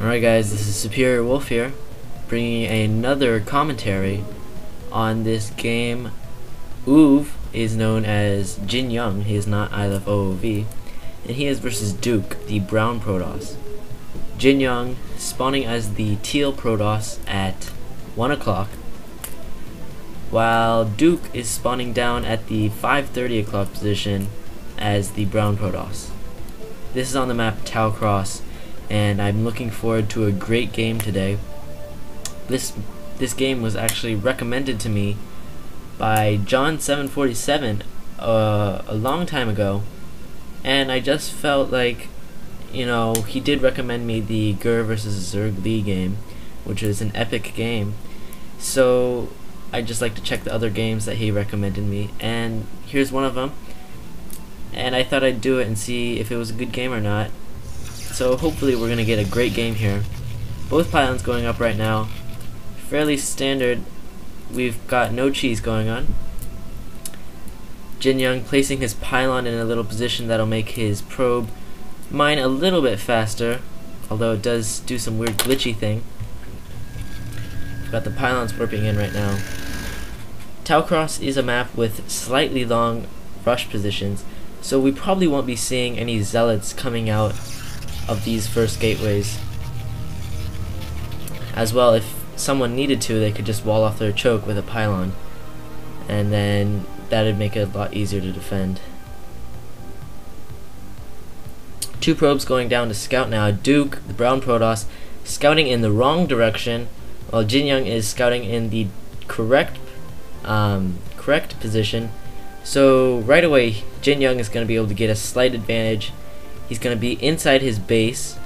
Alright guys, this is Superior Wolf here, bringing another commentary on this game. Uv is known as JinYoung, he is not ILFOOV, and he is versus Duke, the brown Protoss. JinYoung spawning as the teal Protoss at 1 o'clock, while Duke is spawning down at the 5:30 o'clock position as the brown Protoss. This is on the map Tau Cross, and I'm looking forward to a great game today. This game was actually recommended to me by John747 a long time ago, and I just felt like, you know, he did recommend me the Gur versus Zerg Lee game, which is an epic game. So I just like to check the other games that he recommended me, and here's one of them. And I thought I'd do it and see if it was a good game or not. So hopefully we're gonna get a great game here. Both pylons going up right now. Fairly standard. We've got no cheese going on. JinYoung placing his pylon in a little position that'll make his probe mine a little bit faster, although it does do some weird glitchy thing. We've got the pylons warping in right now. Tau Cross is a map with slightly long rush positions, so we probably won't be seeing any zealots coming out of these first gateways. As well, if someone needed to, they could just wall off their choke with a pylon, and then that'd make it a lot easier to defend. Two probes going down to scout now. Duke, the brown Protoss, scouting in the wrong direction, while JinYoung is scouting in the correct position. So right away, JinYoung is going to be able to get a slight advantage. He's going to be inside his base,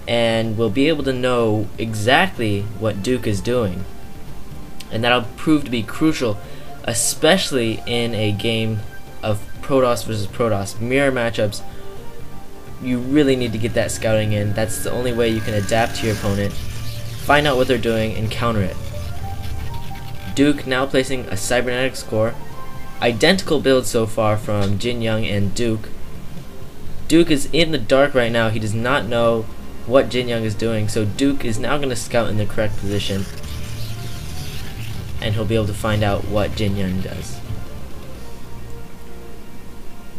and will be able to know exactly what Duke is doing. And that'll prove to be crucial, especially in a game of Protoss versus Protoss. Mirror matchups, you really need to get that scouting in. That's the only way you can adapt to your opponent, find out what they're doing, and counter it. Duke now placing a cybernetics core. Identical build so far from JinYoung and Duke. Duke is in the dark right now. He does not know what JinYoung is doing, so Duke is now going to scout in the correct position, and he'll be able to find out what JinYoung does.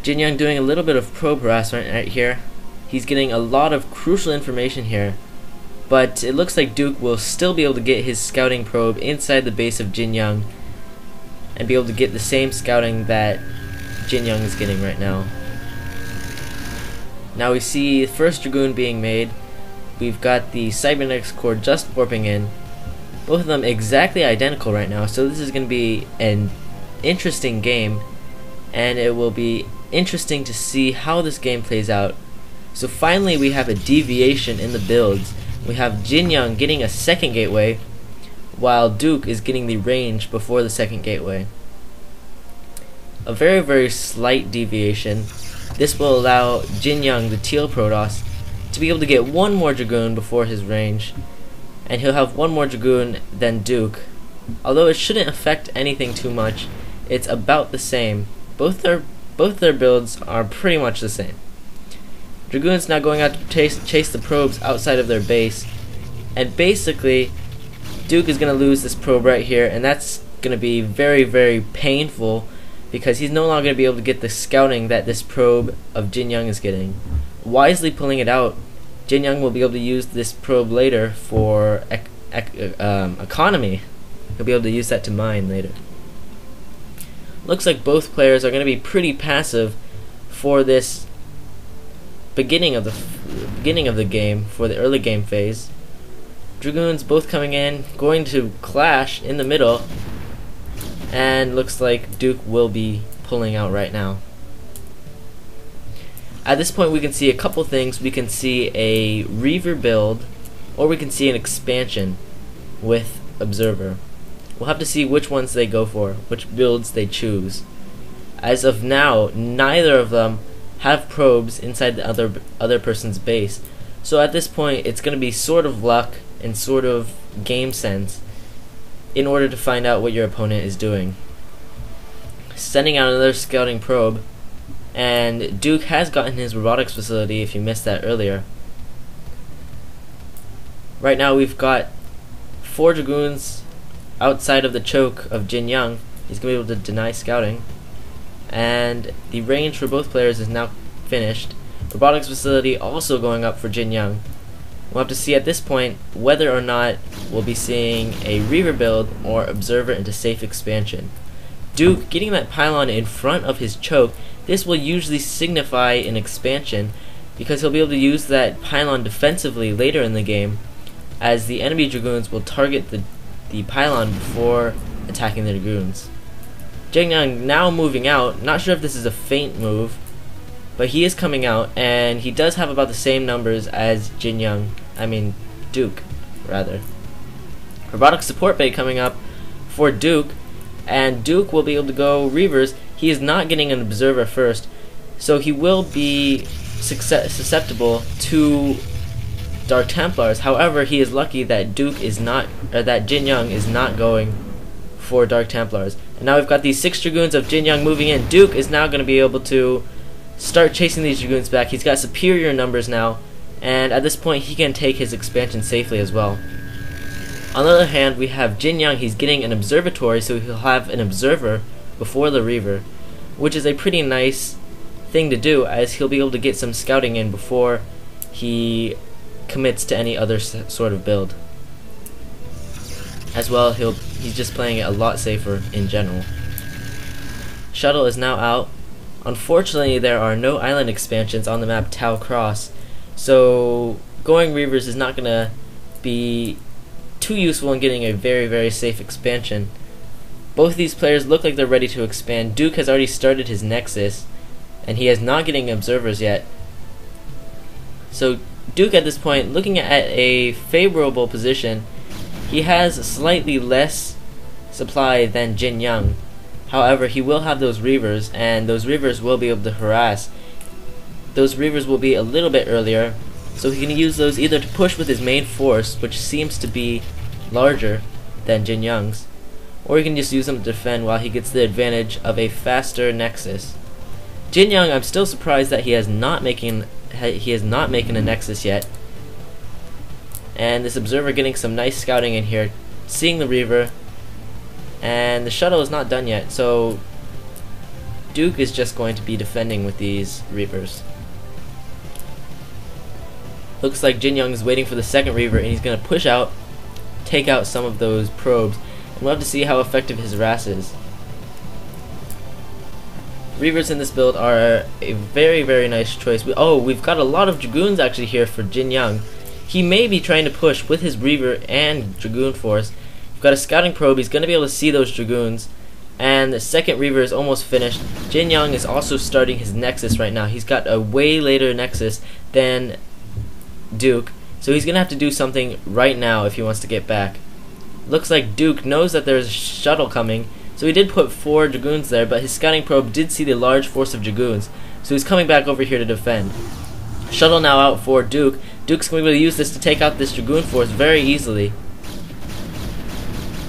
JinYoung doing a little bit of probe harassment right here. He's getting a lot of crucial information here, but it looks like Duke will still be able to get his scouting probe inside the base of JinYoung and be able to get the same scouting that JinYoung is getting right now. Now we see the first Dragoon being made. We've got the cybernetics core just warping in. Both of them exactly identical right now, so this is going to be an interesting game, and it will be interesting to see how this game plays out. So finally we have a deviation in the builds. We have JinYoung getting a second gateway, while Duke is getting the range before the second gateway. A very, very slight deviation. This will allow JinYoung, the teal Protoss, to be able to get one more Dragoon before his range, and he'll have one more Dragoon than Duke. Although it shouldn't affect anything too much, it's about the same. Both their builds are pretty much the same. Dragoons now going out to chase the probes outside of their base, and basically Duke is going to lose this probe right here, and that's going to be very, very painful, because he's no longer going to be able to get the scouting that this probe of JinYoung is getting. Wisely pulling it out, JinYoung will be able to use this probe later for economy. He'll be able to use that to mine later. Looks like both players are going to be pretty passive for this beginning of the game, for the early game phase. Dragoons both coming in, going to clash in the middle, and looks like Duke will be pulling out right now. At this point we can see a couple things. We can see a Reaver build, or we can see an expansion with Observer. We'll have to see which ones they go for, which builds they choose. As of now, neither of them have probes inside the other person's base, so at this point it's going to be sort of luck and sort of game sense in order to find out what your opponent is doing. Sending out another scouting probe, and Duke has gotten his robotics facility if you missed that earlier. Right now we've got 4 Dragoons outside of the choke of JinYoung. He's going to be able to deny scouting. And the range for both players is now finished. Robotics facility also going up for JinYoung. We'll have to see at this point whether or not we'll be seeing a Reaver build or Observer into safe expansion. Duke getting that pylon in front of his choke, this will usually signify an expansion because he'll be able to use that pylon defensively later in the game, as the enemy Dragoons will target the pylon before attacking the Dragoons. JinYoung now moving out, not sure if this is a feint move, but he is coming out, and he does have about the same numbers as Duke, rather. Robotic support bay coming up for Duke, and Duke will be able to go Reavers. He is not getting an Observer first, so he will be susceptible to Dark Templars. However, he is lucky that JinYoung is not going for Dark Templars. And now we've got these 6 Dragoons of JinYoung moving in. Duke is now going to be able to start chasing these Dragoons back. He's got superior numbers now, and at this point he can take his expansion safely as well. On the other hand, we have JinYoung. He's getting an observatory, so he'll have an observer before the Reaver, which is a pretty nice thing to do, as he'll be able to get some scouting in before he commits to any other sort of build. As well, he's just playing it a lot safer in general. Shuttle is now out. Unfortunately, there are no island expansions on the map Tau Cross, so going Reavers is not going to be too useful in getting a very, very safe expansion. Both of these players look like they're ready to expand. Duke has already started his Nexus, and he is not getting observers yet. So Duke at this point, looking at a favorable position, he has slightly less supply than JinYoung. However, he will have those Reavers, and those Reavers will be able to harass. Those Reavers will be a little bit earlier, so he can use those either to push with his main force, which seems to be larger than JinYoung's, or he can just use them to defend while he gets the advantage of a faster Nexus. JinYoung, I'm still surprised that he is not making a Nexus yet. And this Observer getting some nice scouting in here, seeing the Reaver, and the shuttle is not done yet, so Duke is just going to be defending with these Reavers. Looks like JinYoung is waiting for the second Reaver, and he's going to push out, take out some of those probes, and we'll have to see how effective his harass is. Reavers in this build are a very, very nice choice. We've got a lot of Dragoons actually here for JinYoung. He may be trying to push with his Reaver and Dragoon force. We've got a scouting probe. He's going to be able to see those Dragoons. And the second Reaver is almost finished. JinYoung is also starting his Nexus right now. He's got a way later Nexus than Duke, so he's going to have to do something right now if he wants to get back. Looks like Duke knows that there's a shuttle coming, so he did put 4 Dragoons there, but his scouting probe did see the large force of Dragoons, so he's coming back over here to defend. Shuttle now out for Duke. Duke's going to be able to use this to take out this Dragoon force very easily.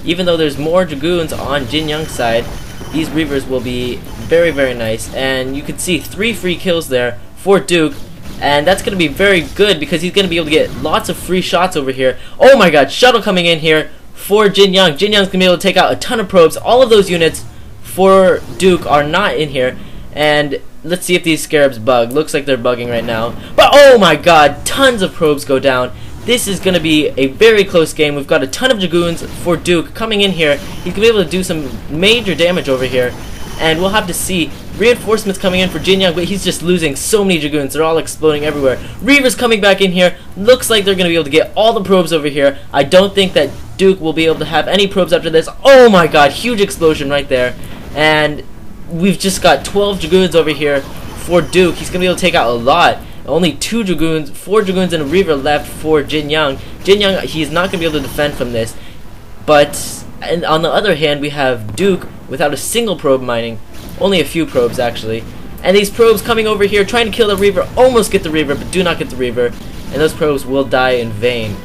Even though there's more Dragoons on JinYoung's side, these Reavers will be very, very nice, and you can see 3 free kills there for Duke, and that's going to be very good because he's going to be able to get lots of free shots over here. Oh my god, shuttle coming in here for JinYoung. JinYoung's going to be able to take out a ton of probes. All of those units for Duke are not in here, and let's see if these scarabs bug. Looks like they're bugging right now. But oh my god, tons of probes go down. This is going to be a very close game. We've got a ton of Dragoons for Duke coming in here. He's going to be able to do some major damage over here, and we'll have to see. Reinforcements coming in for JinYoung, but he's just losing so many Dragoons. They're all exploding everywhere. Reavers coming back in here. Looks like they're going to be able to get all the probes over here. I don't think that Duke will be able to have any probes after this. Oh my god, huge explosion right there. And we've just got 12 Dragoons over here for Duke. He's going to be able to take out a lot. Only 2 Dragoons, 4 Dragoons and a Reaver left for JinYoung. JinYoung, he's not going to be able to defend from this. But and on the other hand, we have Duke without a single probe mining. Only a few probes, actually. And these probes coming over here, trying to kill the Reaver, almost get the Reaver, but do not get the Reaver. And those probes will die in vain.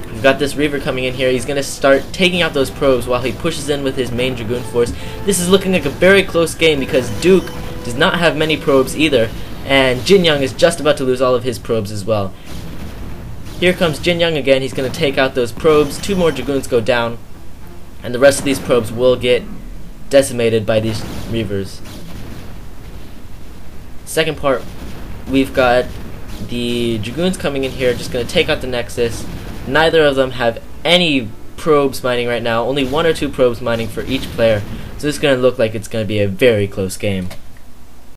We've got this Reaver coming in here. He's going to start taking out those probes while he pushes in with his main Dragoon force. This is looking like a very close game because Duke does not have many probes either. And JinYoung is just about to lose all of his probes as well. Here comes JinYoung again. He's going to take out those probes. 2 more Dragoons go down, and the rest of these probes will get decimated by these Reavers. Second part, we've got the Dragoons coming in here, just going to take out the Nexus. Neither of them have any probes mining right now, only 1 or 2 probes mining for each player, so this is going to look like it's going to be a very close game.